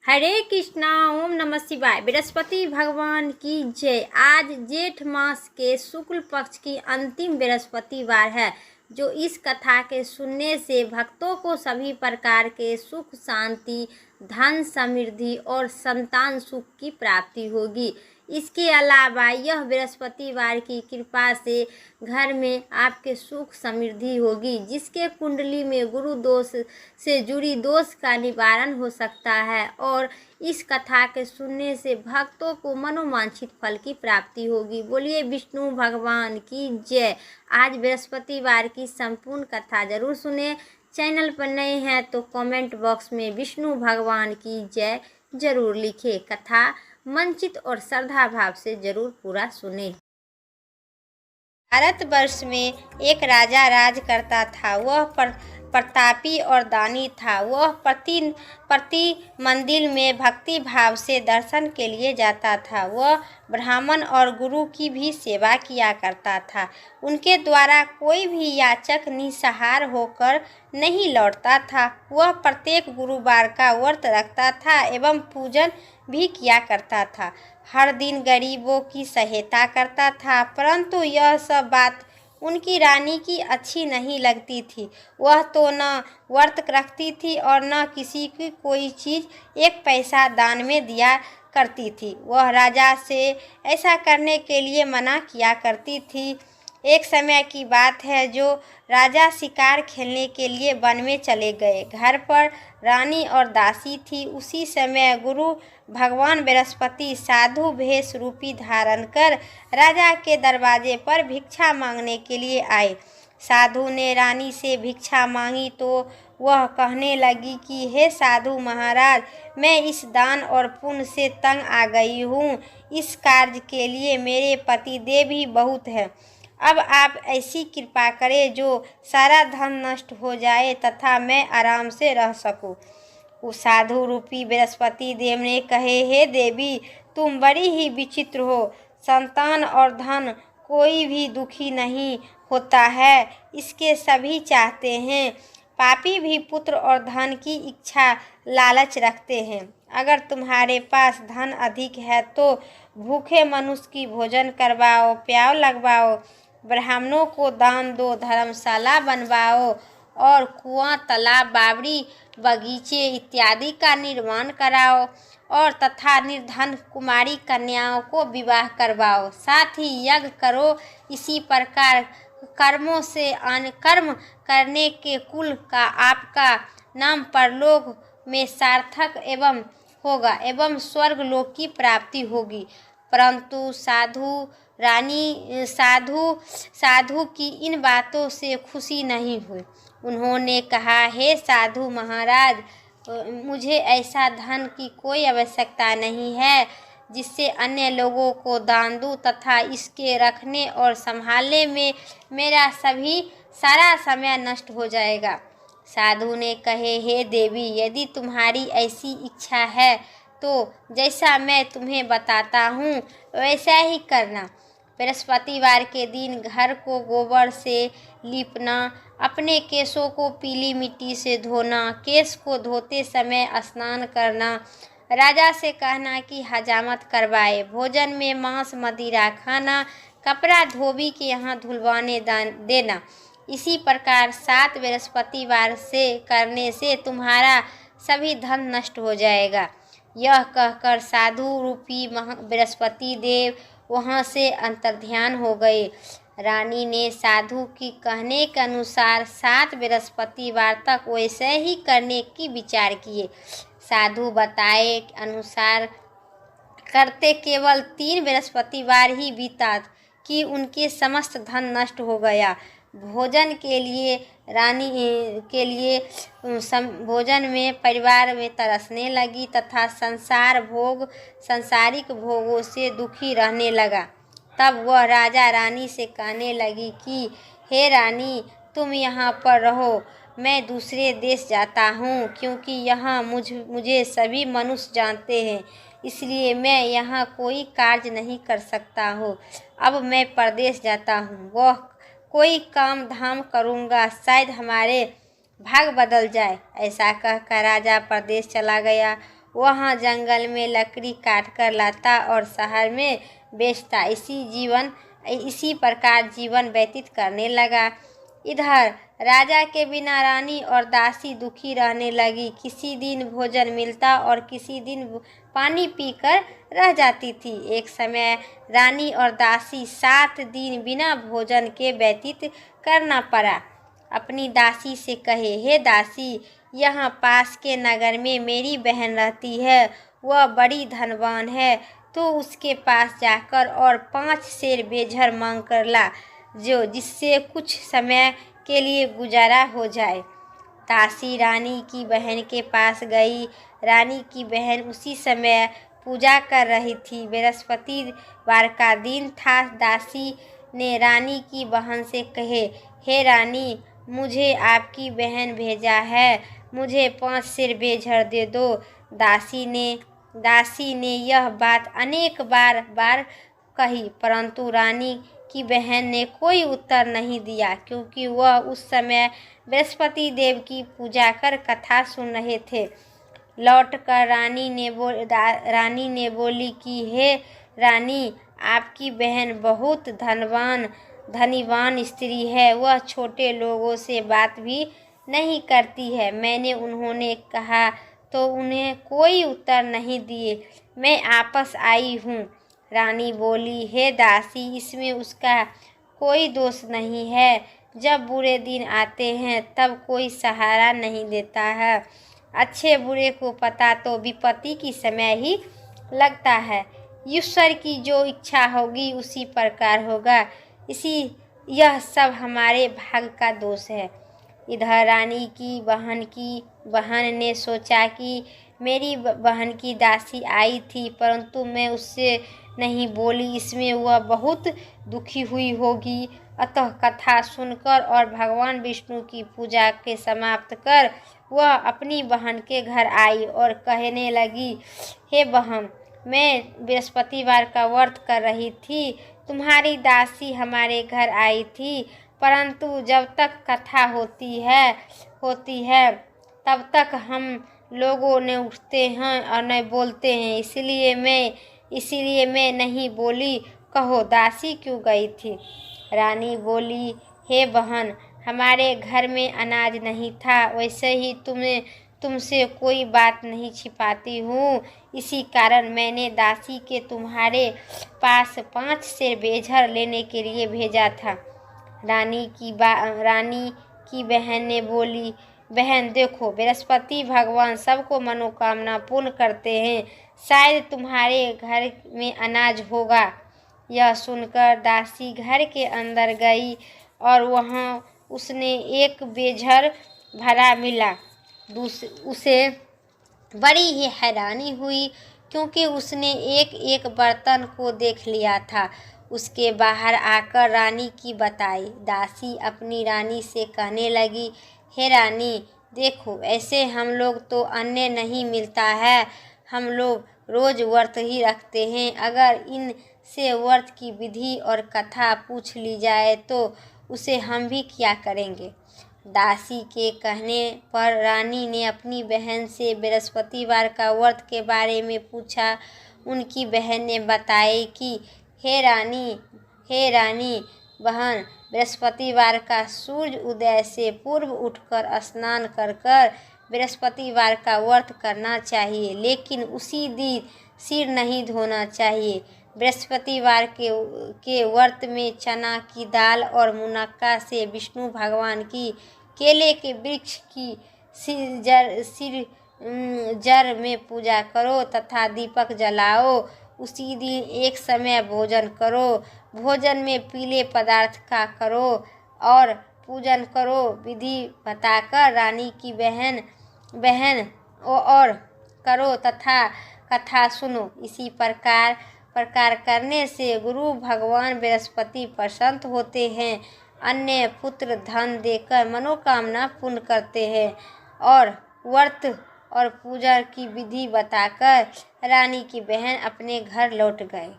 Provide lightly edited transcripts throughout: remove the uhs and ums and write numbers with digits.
हरे कृष्णा। ओम नमः शिवाय। बृहस्पति भगवान की जय। आज जेठ मास के शुक्ल पक्ष की अंतिम बृहस्पतिवार है, जो इस कथा के सुनने से भक्तों को सभी प्रकार के सुख, शांति, धन, समृद्धि और संतान सुख की प्राप्ति होगी। इसके अलावा यह बृहस्पतिवार की कृपा से घर में आपके सुख समृद्धि होगी। जिसके कुंडली में गुरु दोष से जुड़ी दोष का निवारण हो सकता है और इस कथा के सुनने से भक्तों को मनोवांछित फल की प्राप्ति होगी। बोलिए विष्णु भगवान की जय। आज बृहस्पतिवार की संपूर्ण कथा जरूर सुने। चैनल पर नए हैं तो कमेंट बॉक्स में विष्णु भगवान की जय जरूर लिखे। कथा मनचित और श्रद्धा भाव से जरूर पूरा सुने। भारतवर्ष में एक राजा राज करता था। वह प्रतापी और दानी था। वह प्रति मंदिर में भक्ति भाव से दर्शन के लिए जाता था। वह ब्राह्मण और गुरु की भी सेवा किया करता था। उनके द्वारा कोई भी याचक निसहार होकर नहीं लौटता था। वह प्रत्येक गुरुवार का व्रत रखता था एवं पूजन भी किया करता था। हर दिन गरीबों की सहायता करता था, परंतु यह सब बात उनकी रानी की अच्छी नहीं लगती थी। वह तो न व्रत रखती थी और न किसी की कोई चीज़ एक पैसा दान में दिया करती थी। वह राजा से ऐसा करने के लिए मना किया करती थी। एक समय की बात है, जो राजा शिकार खेलने के लिए वन में चले गए। घर पर रानी और दासी थी। उसी समय गुरु भगवान बृहस्पति साधु भेष रूपी धारण कर राजा के दरवाजे पर भिक्षा मांगने के लिए आए। साधु ने रानी से भिक्षा मांगी तो वह कहने लगी कि हे साधु महाराज, मैं इस दान और पुण्य से तंग आ गई हूँ। इस कार्य के लिए मेरे पति देव ही बहुत है। अब आप ऐसी कृपा करें जो सारा धन नष्ट हो जाए तथा मैं आराम से रह सकूं। उस साधु रूपी बृहस्पति देव ने कहे, हे देवी, तुम बड़ी ही विचित्र हो। संतान और धन कोई भी दुखी नहीं होता है, इसके सभी चाहते हैं। पापी भी पुत्र और धन की इच्छा लालच रखते हैं। अगर तुम्हारे पास धन अधिक है तो भूखे मनुष्य की भोजन करवाओ, प्याव लगवाओ, ब्राह्मणों को दान दो, धर्मशाला बनवाओ और कुआं, तालाब, बावड़ी, बगीचे इत्यादि का निर्माण कराओ और तथा निर्धन कुमारी कन्याओं को विवाह करवाओ। साथ ही यज्ञ करो। इसी प्रकार कर्मों से कर्म करने के कुल का आपका नाम परलोक में सार्थक एवं होगा एवं स्वर्ग लोक की प्राप्ति होगी। परंतु साधु की इन बातों से खुशी नहीं हुई। उन्होंने कहा, हे साधु महाराज, मुझे ऐसा धन की कोई आवश्यकता नहीं है जिससे अन्य लोगों को दान दूं तथा इसके रखने और संभालने में मेरा सारा समय नष्ट हो जाएगा। साधु ने कहे, हे देवी, यदि तुम्हारी ऐसी इच्छा है तो जैसा मैं तुम्हें बताता हूँ वैसा ही करना। बृहस्पतिवार के दिन घर को गोबर से लीपना, अपने केशों को पीली मिट्टी से धोना, केश को धोते समय स्नान करना, राजा से कहना कि हजामत करवाए, भोजन में मांस मदिरा खाना, कपड़ा धोबी के यहाँ धुलवाने देना। इसी प्रकार 7 बृहस्पतिवार से करने से तुम्हारा सभी धन नष्ट हो जाएगा। यह कहकर साधु रूपी बृहस्पति देव वहाँ से अंतर्ध्यान हो गए। रानी ने साधु की कहने के अनुसार 7 बृहस्पतिवार तक वैसे ही करने की विचार किए। साधु बताए अनुसार करते केवल 3 बृहस्पतिवार ही बीता कि उनके समस्त धन नष्ट हो गया। भोजन के लिए रानी के लिए भोजन में परिवार में तरसने लगी तथा संसारिक भोगों से दुखी रहने लगा। तब वह राजा रानी से कहने लगी कि हे रानी, तुम यहाँ पर रहो, मैं दूसरे देश जाता हूँ, क्योंकि यहाँ मुझे सभी मनुष्य जानते हैं, इसलिए मैं यहाँ कोई कार्य नहीं कर सकता हूँ। अब मैं परदेश जाता हूँ, वह कोई काम धाम करूँगा, शायद हमारे भाग बदल जाए। ऐसा कहकर राजा परदेश चला गया वह जंगल में लकड़ी काट कर लाता और शहर में बेचता। इसी प्रकार जीवन व्यतीत करने लगा। इधर राजा के बिना रानी और दासी दुखी रहने लगी। किसी दिन भोजन मिलता और किसी दिन पानी पीकर रह जाती थी। एक समय रानी और दासी 7 दिन बिना भोजन के व्यतीत करना पड़ा। अपनी दासी से कहे, हे दासी, यहाँ पास के नगर में मेरी बहन रहती है, वह बड़ी धनवान है, तो उसके पास जाकर और 5 सेर बेझर मांग कर ला, जिससे कुछ समय के लिए गुजारा हो जाए। दासी रानी की बहन के पास गई। रानी की बहन उसी समय पूजा कर रही थी। बृहस्पतिवार का दिन था। दासी ने रानी की बहन से कहे, हे रानी, मुझे आपकी बहन भेजा है, मुझे 5 सेर बेझर दे दो। दासी ने यह बात अनेक बार कही, परंतु रानी की बहन ने कोई उत्तर नहीं दिया, क्योंकि वह उस समय बृहस्पति देव की पूजा कर कथा सुन रहे थे। लौटकर रानी ने बोली कि हे रानी, आपकी बहन बहुत धनीवान स्त्री है, वह छोटे लोगों से बात भी नहीं करती है। मैंने उन्होंने कहा तो उन्हें कोई उत्तर नहीं दिए, मैं आपस आई हूँ। रानी बोली, हे दासी, इसमें उसका कोई दोष नहीं है। जब बुरे दिन आते हैं तब कोई सहारा नहीं देता है। अच्छे बुरे को पता तो विपत्ति की समय ही लगता है। ईश्वर की जो इच्छा होगी उसी प्रकार होगा। यह सब हमारे भाग्य का दोष है। इधर रानी की बहन ने सोचा कि मेरी बहन की दासी आई थी, परंतु मैं उससे नहीं बोली, इसमें वह बहुत दुखी हुई होगी। अतः कथा सुनकर और भगवान विष्णु की पूजा के समाप्त कर वह अपनी बहन के घर आई और कहने लगी, हे बहन, मैं बृहस्पतिवार का व्रत कर रही थी, तुम्हारी दासी हमारे घर आई थी, परंतु जब तक कथा होती है तब तक हम लोगों ने उठते हैं और न बोलते हैं, इसलिए मैं नहीं बोली। कहो, दासी क्यों गई थी? रानी बोली, हे बहन, हमारे घर में अनाज नहीं था, वैसे ही तुमसे कोई बात नहीं छिपाती हूँ, इसी कारण मैंने दासी के तुम्हारे पास 5 सेर बेझर लेने के लिए भेजा था। रानी की बहन ने बोली, बहन देखो, बृहस्पति भगवान सबको मनोकामना पूर्ण करते हैं, शायद तुम्हारे घर में अनाज होगा। यह सुनकर दासी घर के अंदर गई और वहाँ उसने एक बेझर भरा मिला। उसे बड़ी ही हैरानी हुई, क्योंकि उसने एक बर्तन को देख लिया था। उसके बाहर आकर रानी की बताई। दासी अपनी रानी से कहने लगी, हे रानी, देखो, ऐसे हम लोग तो अन्न नहीं मिलता है, हम लोग रोज व्रत ही रखते हैं। अगर इनसे व्रत की विधि और कथा पूछ ली जाए तो उसे हम भी क्या करेंगे। दासी के कहने पर रानी ने अपनी बहन से बृहस्पतिवार का व्रत के बारे में पूछा। उनकी बहन ने बताया कि हे रानी बहन, बृहस्पतिवार का सूर्य उदय से पूर्व उठकर स्नान कर बृहस्पतिवार का व्रत करना चाहिए, लेकिन उसी दिन सिर नहीं धोना चाहिए। बृहस्पतिवार के व्रत में चना की दाल और मुनक्का से विष्णु भगवान की केले के वृक्ष की सिर जड़ में पूजा करो तथा दीपक जलाओ। उसी दिन एक समय भोजन करो। भोजन में पीले पदार्थ का करो और पूजन करो। विधि बताकर रानी की बहन और करो तथा कथा सुनो। इसी प्रकार करने से गुरु भगवान बृहस्पति प्रसन्न होते हैं, अन्य पुत्र धन देकर मनोकामना पूर्ण करते हैं। और व्रत और पूजा की विधि बताकर रानी की बहन अपने घर लौट गए।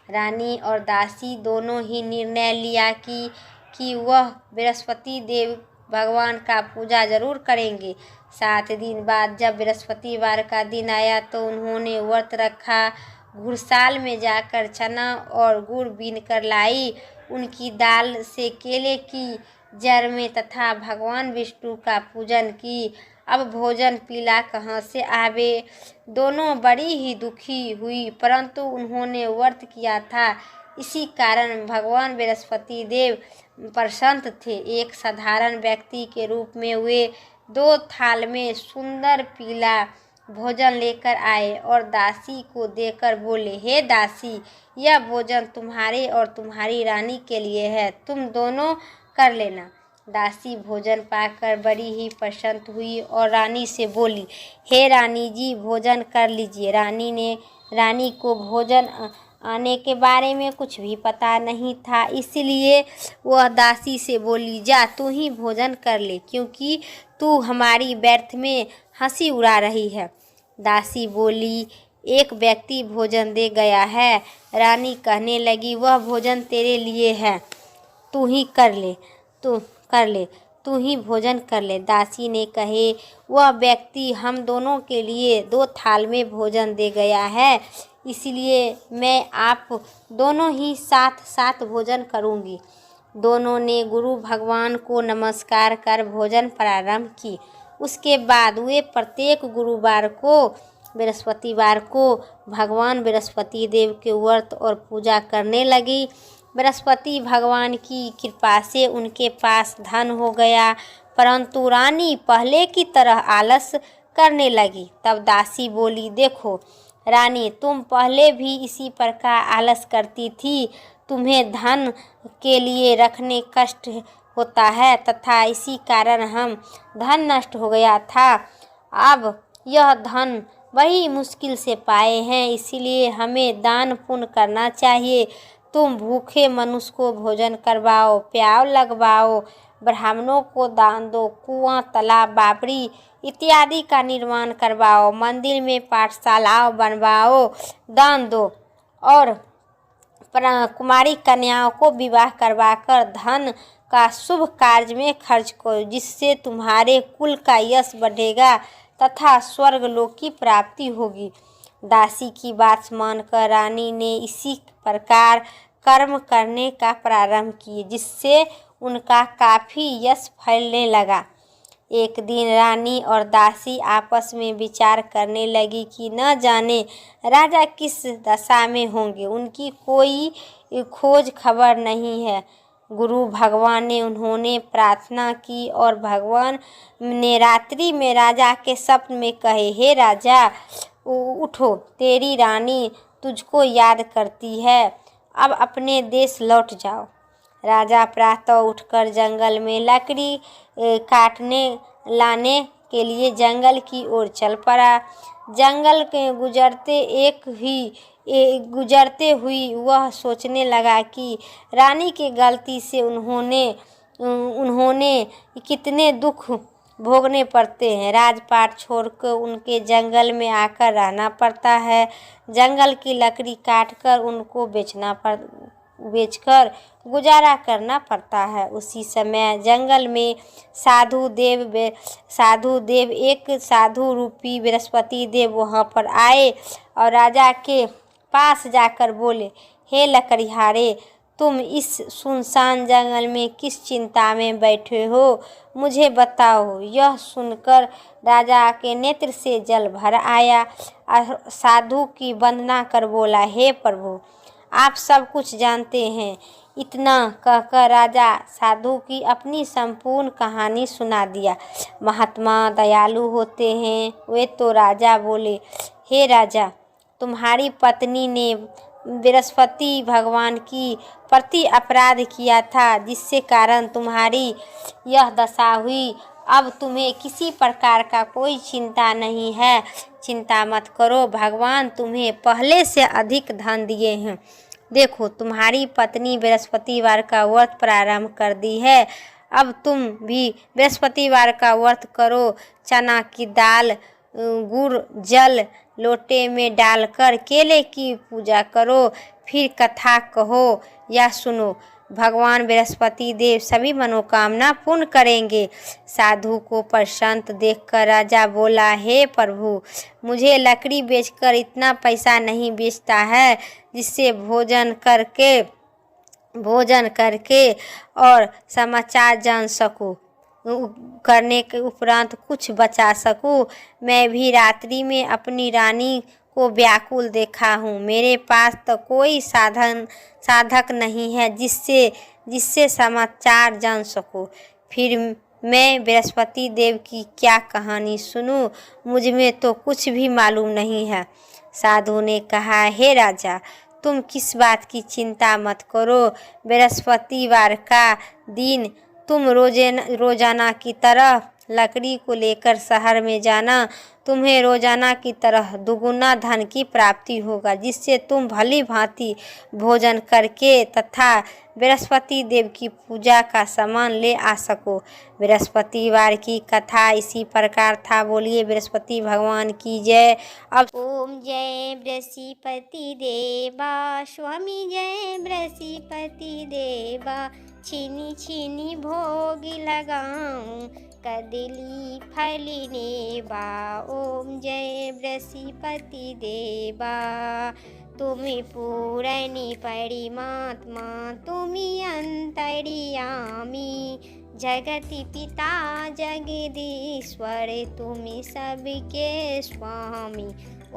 रानी और दासी दोनों ही निर्णय लिया कि वह बृहस्पति देव भगवान का पूजा जरूर करेंगे। 7 दिन बाद जब बृहस्पतिवार का दिन आया तो उन्होंने व्रत रखा। घुड़साल में जाकर चना और गुड़ बीन कर लाई, उनकी दाल से केले की जड़ में तथा भगवान विष्णु का पूजन की। अब भोजन पीला कहाँ से आवे। दोनों बड़ी ही दुखी हुई, परंतु उन्होंने व्रत किया था, इसी कारण भगवान बृहस्पति देव प्रसन्न थे। एक साधारण व्यक्ति के रूप में वे 2 थाल में सुंदर पीला भोजन लेकर आए और दासी को देकर बोले, हे दासी, यह भोजन तुम्हारे और तुम्हारी रानी के लिए है, तुम दोनों कर लेना। दासी भोजन पाकर बड़ी ही प्रसन्न हुई और रानी से बोली, हे रानी जी, भोजन कर लीजिए। रानी को भोजन आने के बारे में कुछ भी पता नहीं था, इसलिए वह दासी से बोली, जा तू ही भोजन कर ले, क्योंकि तू हमारी व्यर्थ में हंसी उड़ा रही है। दासी बोली, एक व्यक्ति भोजन दे गया है। रानी कहने लगी, वह भोजन तेरे लिए है, तू ही कर ले, तू ही भोजन कर ले। दासी ने कहे, वह व्यक्ति हम दोनों के लिए 2 थाल में भोजन दे गया है, इसलिए मैं आप दोनों ही साथ साथ भोजन करूंगी। दोनों ने गुरु भगवान को नमस्कार कर भोजन प्रारंभ की। उसके बाद वे प्रत्येक गुरुवार को बृहस्पतिवार को भगवान बृहस्पति देव के व्रत और पूजा करने लगी। बृहस्पति भगवान की कृपा से उनके पास धन हो गया, परंतु रानी पहले की तरह आलस करने लगी। तब दासी बोली, देखो रानी, तुम पहले भी इसी प्रकार आलस करती थी, तुम्हें धन के लिए रखने कष्ट होता है तथा इसी कारण हम धन नष्ट हो गया था। अब यह धन बड़ी मुश्किल से पाए हैं, इसीलिए हमें दान पुण्य करना चाहिए। तुम भूखे मनुष्य को भोजन करवाओ, प्याव लगवाओ, ब्राह्मणों को दान दो, कुआं, तालाब, बावड़ी इत्यादि का निर्माण करवाओ, मंदिर में पाठशालाओं बनवाओ, दान दो और कुमारी कन्याओं को विवाह करवाकर धन का शुभ कार्य में खर्च करो, जिससे तुम्हारे कुल का यश बढ़ेगा तथा स्वर्ग लोक की प्राप्ति होगी। दासी की बात मानकर रानी ने इसी प्रकार कर्म करने का प्रारंभ किए, जिससे उनका काफ़ी यश फैलने लगा। एक दिन रानी और दासी आपस में विचार करने लगी कि न जाने राजा किस दशा में होंगे, उनकी कोई खोज खबर नहीं है। गुरु भगवान ने उन्होंने प्रार्थना की और भगवान ने रात्रि में राजा के स्वप्न में कहे, हे राजा उठो, तेरी रानी तुझको याद करती है, अब अपने देश लौट जाओ। राजा प्रातः उठकर जंगल में लकड़ी काटने लाने के लिए जंगल की ओर चल पड़ा। जंगल के गुजरते हुई वह सोचने लगा कि रानी की गलती से उन्होंने कितने दुख भोगने पड़ते हैं। राजपाट छोड़कर उनके जंगल में आकर रहना पड़ता है। जंगल की लकड़ी काटकर उनको बेचकर गुजारा करना पड़ता है। उसी समय जंगल में साधु देव एक साधु रूपी बृहस्पति देव वहाँ पर आए और राजा के पास जाकर बोले, हे लकड़हारे, तुम इस सुनसान जंगल में किस चिंता में बैठे हो, मुझे बताओ। यह सुनकर राजा के नेत्र से जल भर आया और साधु की वंदना कर बोला, हे प्रभु, आप सब कुछ जानते हैं। इतना कहकर राजा साधु की अपनी संपूर्ण कहानी सुना दिया। महात्मा दयालु होते हैं वे तो राजा बोले, हे राजा, तुम्हारी पत्नी ने बृहस्पति भगवान की प्रति अपराध किया था, जिससे कारण तुम्हारी यह दशा हुई। अब तुम्हें किसी प्रकार का कोई चिंता नहीं है, चिंता मत करो, भगवान तुम्हें पहले से अधिक धन दिए हैं। देखो, तुम्हारी पत्नी बृहस्पतिवार का व्रत प्रारंभ कर दी है, अब तुम भी बृहस्पतिवार का व्रत करो। चना की दाल, गुड़, जल लोटे में डालकर केले की पूजा करो, फिर कथा कहो या सुनो। भगवान बृहस्पति देव सभी मनोकामना पूर्ण करेंगे। साधु को प्रशांत देखकर राजा बोला, हे प्रभु, मुझे लकड़ी बेचकर इतना पैसा नहीं बेचता है जिससे भोजन करके और समाचार जान सकूं, करने के उपरांत कुछ बचा सकूं। मैं भी रात्रि में अपनी रानी को व्याकुल देखा हूँ। मेरे पास तो कोई साधक नहीं है जिससे समाचार जान सकूं। फिर मैं बृहस्पति देव की क्या कहानी सुनूं? मुझ में तो कुछ भी मालूम नहीं है। साधु ने कहा, हे राजा, तुम किस बात की चिंता मत करो। बृहस्पतिवार का दिन तुम रोजाना की तरह लकड़ी को लेकर शहर में जाना। तुम्हें रोजाना की तरह दुगुना धन की प्राप्ति होगा, जिससे तुम भली भांति भोजन करके तथा बृहस्पति देव की पूजा का सामान ले आ सको। बृहस्पतिवार की कथा इसी प्रकार था। बोलिए बृहस्पति भगवान की जय। अब ओम जय बृहस्पति देवा, स्वामी जय बृहस्पति देवा। छीनी छीनी भोग लगाऊं, कदली फलिने बा। ओम जय बृहस्पति देवा। तुम्ही पूरणी परमात्मा, तुम्ही अंतर्यामी। जगति पिता जगदीश्वर, तुम्ही सबके स्वामी।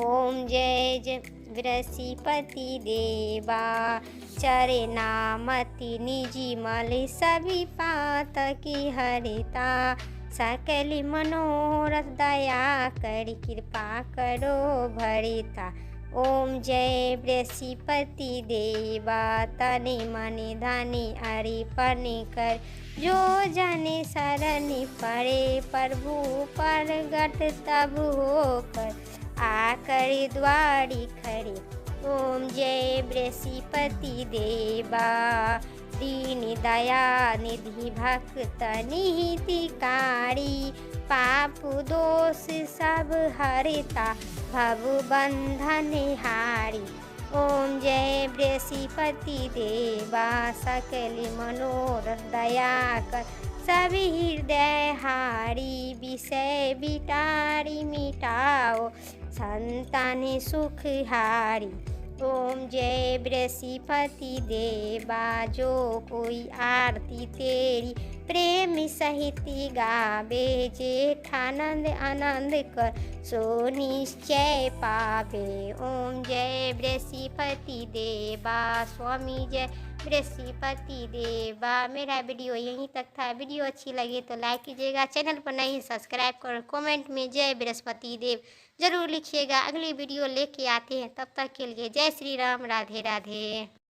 ओम जय बृहस्पति देवा। चरे नामति निजी मल, सभी पातकी हरिता। सकल मनोरथ दया करी, कृपा करो भरिता। ओम जय बृहस्पति देवा। तनि मनि धनि अर्पण कर, जो जन शरण पड़े। प्रभु प्रगट तब होकर, आकर द्वारी खड़े। ओम जय बृहस्पति देवा। दीन दया निधि भक्त निहितकारी। पाप दोष सब हरिता, भव बंधन हारी। ओम जय बृहस्पति देवा। सकल मनोरथ दया कर, सभी हृदय हारी। विषय बिटारी मिटाओ, संतान सुख हारी। ओम जय बृहस्पति देवा। जो कोई आरती तेरी प्रेम सहित गावे, जेठानंद आनंद कर सो निश्चय पावे। ओम जय बृहस्पति देवा। स्वामी जय बृहस्पति देवा। मेरा वीडियो यहीं तक था। वीडियो अच्छी लगे तो लाइक कीजिएगा, चैनल पर नहीं सब्सक्राइब कर, कमेंट में जय बृहस्पति देव जरूर लिखिएगा। अगली वीडियो लेके आते हैं, तब तक के लिए जय श्री राम, राधे राधे।